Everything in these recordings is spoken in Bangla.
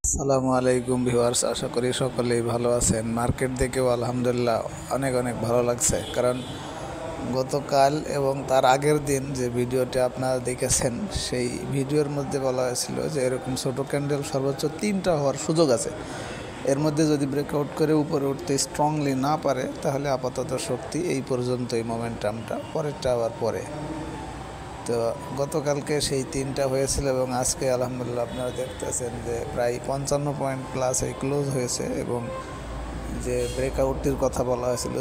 আসসালামু আলাইকুম ভিউয়ার্স, আশা করি সকলেই ভালো আছেন। মার্কেট দেখেও আলহামদুলিল্লাহ অনেক অনেক ভালো লাগছে, কারণ গতকাল এবং তার আগের দিন যে ভিডিওটি আপনারা দেখেছেন সেই ভিডিওর মধ্যে বলা হয়েছিল যে এরকম ছোট ক্যান্ডেল সর্বোচ্চ 3টা হওয়ার সুযোগ আছে। এর মধ্যে যদি ব্রেকআউট করে উপরে উঠতে স্ট্রংলি না পারে তাহলে আপাতত শক্তি এই পর্যন্তই, মোমেন্টামটা পরেরটা আবার পরে। তো গতকালকে সেই 3টা হয়েছিল এবং আজকে আলহামদুলিল্লাহ আপনারা দেখতেছেন যে প্রায় 55 পয়েন্ট প্লাস এই ক্লোজ হয়েছে, এবং যে ব্রেকআউটটির কথা বলা হয়েছিল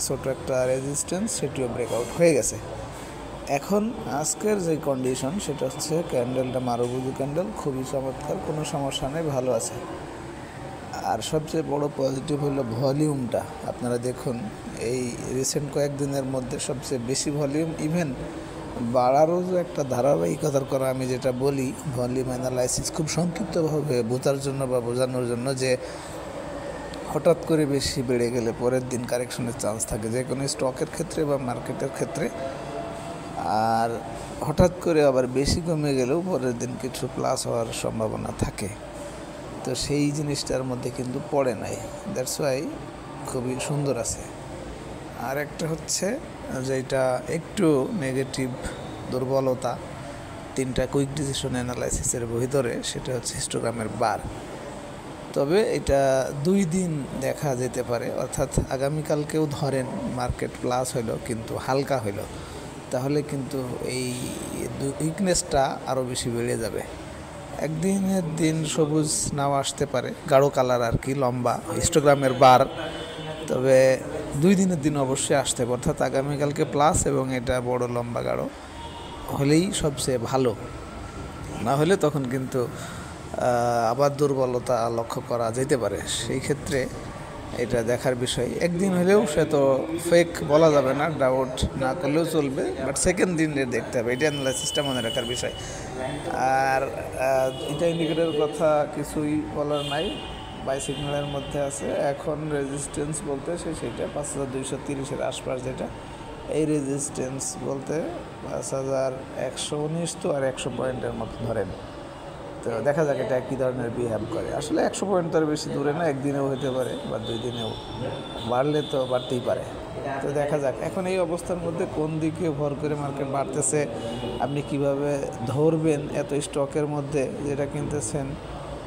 ছোট একটা রেজিস্ট্যান্স, সেটিও ব্রেকআউট হয়ে গেছে। এখন আজকের যে কন্ডিশন সেটা হচ্ছে ক্যান্ডেলটা মারুবুজু ক্যান্ডেল, খুবই চমৎকার, কোনো সমস্যা নেই, ভালো আছে। আর সবচেয়ে বড় পজিটিভ হলো ভলিউমটা। আপনারা দেখুন এই রিসেন্ট কয়েকদিনের মধ্যে সবচেয়ে বেশি ভলিউম, ইভেন বাড়ারও যে একটা ধারাবাহিকতার করা, আমি যেটা বলি ভলিউম অ্যানালাইসিস খুব সংক্ষিপ্তভাবে বোঝার জন্য বা বোঝানোর জন্য, যে হঠাৎ করে বেশি বেড়ে গেলে পরের দিন কারেকশনের চান্স থাকে যে কোনো স্টকের ক্ষেত্রে বা মার্কেটের ক্ষেত্রে, আর হঠাৎ করে আবার বেশি কমে গেলেও পরের দিন কিছু প্লাস হওয়ার সম্ভাবনা থাকে। তো সেই জিনিসটার মধ্যে কিন্তু পড়ে নাই, দ্যাটস ওয়াই খুবই সুন্দর আছে। আর একটা হচ্ছে যেটা একটু নেগেটিভ দুর্বলতা 3টা কুইক ডিসিশন অ্যানালাইসিসের ভিতরে, সেটা হচ্ছে হিস্টোগ্রামের বার। তবে এটা 2 দিন দেখা যেতে পারে, অর্থাৎ আগামীকালকেও ধরেন মার্কেট প্লাস হইল কিন্তু হালকা হইল, তাহলে কিন্তু এই উইকনেসটা আরও বেশি বেড়ে যাবে। একদিনের দিন সবুজ নাও আসতে পারে, গাঢ় কালার আর কি, লম্বা হিস্টোগ্রামের বার, তবে 2 দিনের দিন অবশ্যই আসতে হবে, অর্থাৎ আগামীকালকে প্লাস এবং এটা বড় লম্বা গাঢ় হলেই সবচেয়ে ভালো। না হলে তখন কিন্তু আবার দুর্বলতা লক্ষ্য করা যেতে পারে। সেই ক্ষেত্রে এটা দেখার বিষয়। একদিন হলেও সে তো ফেক বলা যাবে না, ডাউট না করলেও চলবে, বাট সেকেন্ড দিন দেখতে হবে, এটা অ্যানালাইসিসটা মনে রাখার বিষয়। আর এটা ইন্ডিকেটরের কথা কিছুই বলার নাই, বাই সিগন্যালের মধ্যে আছে। এখন রেজিস্ট্যান্স বলতে সেটা 5230-এর আশপাশ, যেটা এই রেজিস্ট্যান্স বলতে 5119 তো, আর 100 পয়েন্টের মতো ধরেন। তো দেখা যাক এটা কী ধরনের বিহেভ করে। আসলে 100 পয়েন্ট তো আর বেশি দূরে না, একদিনেও হতে পারে বা 2 দিনেও, বাড়লে তো বাড়তেই পারে। তো দেখা যাক এখন এই অবস্থার মধ্যে কোন দিকে ভর করে মার্কেট বাড়তেছে, আপনি কিভাবে ধরবেন এত স্টকের মধ্যে, যেটা কিনতেছেন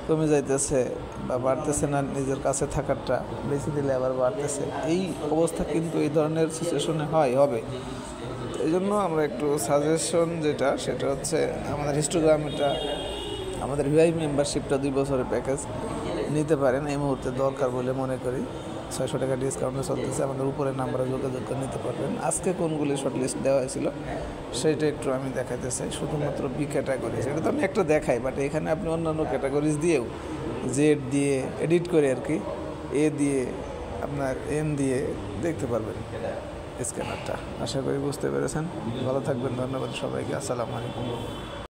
কমে যাইতেছে বা বাড়তেছে না, নিজের কাছে থাকারটা বেশি দিলে আবার বাড়তেছে, এই অবস্থা কিন্তু এই ধরনের সিচুয়েশনে হবে। এই জন্য আমরা একটু সাজেশন যেটা, সেটা হচ্ছে আমাদের হিস্টোগ্রামটা, আমাদের ভিআইপি মেম্বারশিপটা 2 বছরের প্যাকেজ নিতে পারেন, এই মুহূর্তে দরকার বলে মনে করি। 600 টাকা ডিসকাউন্টে চলতেছে, আমাদের উপরের নাম্বারে যোগাযোগ করে নিতে পারবেন। আজকে কোনগুলি শর্ট লিস্ট দেওয়া হয়েছিল সেটা একটু আমি দেখাতে চাই, শুধুমাত্র বি ক্যাটাগরি, সেটা তো আমি একটা দেখাই, বাট এখানে আপনি অন্যান্য ক্যাটাগরিজ দিয়েও জেড দিয়ে এডিট করে আর কি, এ দিয়ে আপনার এন দিয়ে দেখতে পারবেন স্ক্যানারটা। আশা করি বুঝতে পেরেছেন। ভালো থাকবেন, ধন্যবাদ সবাইকে, আসসালামু আলাইকুম।